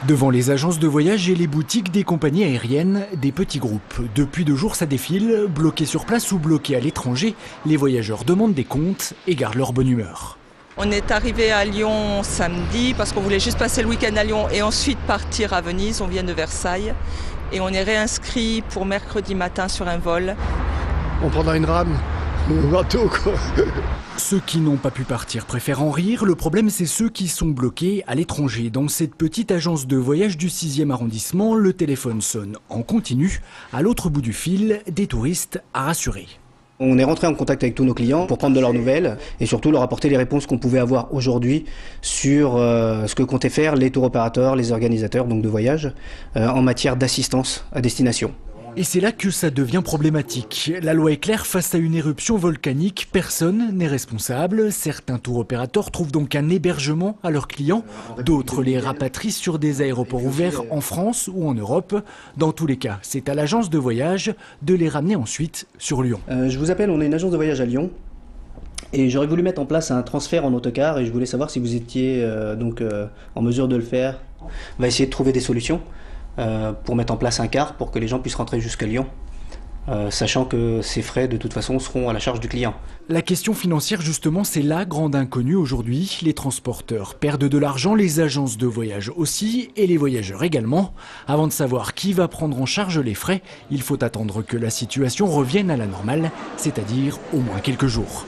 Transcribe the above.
Devant les agences de voyage et les boutiques des compagnies aériennes, des petits groupes. Depuis 2 jours, ça défile. Bloqués sur place ou bloqués à l'étranger, les voyageurs demandent des comptes et gardent leur bonne humeur. On est arrivé à Lyon samedi parce qu'on voulait juste passer le week-end à Lyon et ensuite partir à Venise. On vient de Versailles et on est réinscrit pour mercredi matin sur un vol. On prendra une rame, un bateau quoi. Ceux qui n'ont pas pu partir préfèrent en rire. Le problème, c'est ceux qui sont bloqués à l'étranger. Dans cette petite agence de voyage du 6e arrondissement, le téléphone sonne en continu. À l'autre bout du fil, des touristes à rassurer. On est rentré en contact avec tous nos clients pour prendre de leurs nouvelles et surtout leur apporter les réponses qu'on pouvait avoir aujourd'hui sur ce que comptaient faire les tour opérateurs, les organisateurs donc de voyage en matière d'assistance à destination. Et c'est là que ça devient problématique. La loi est claire, face à une éruption volcanique, personne n'est responsable. Certains tour opérateurs trouvent donc un hébergement à leurs clients. D'autres les rapatrient sur des aéroports ouverts en France ou en Europe. Dans tous les cas, c'est à l'agence de voyage de les ramener ensuite sur Lyon. Je vous appelle, on est une agence de voyage à Lyon. Et j'aurais voulu mettre en place un transfert en autocar et je voulais savoir si vous étiez en mesure de le faire. On va essayer de trouver des solutions pour mettre en place un car pour que les gens puissent rentrer jusqu'à Lyon, sachant que ces frais de toute façon seront à la charge du client. La question financière justement, c'est la grande inconnue aujourd'hui. Les transporteurs perdent de l'argent, les agences de voyage aussi et les voyageurs également. Avant de savoir qui va prendre en charge les frais, il faut attendre que la situation revienne à la normale, c'est-à-dire au moins quelques jours.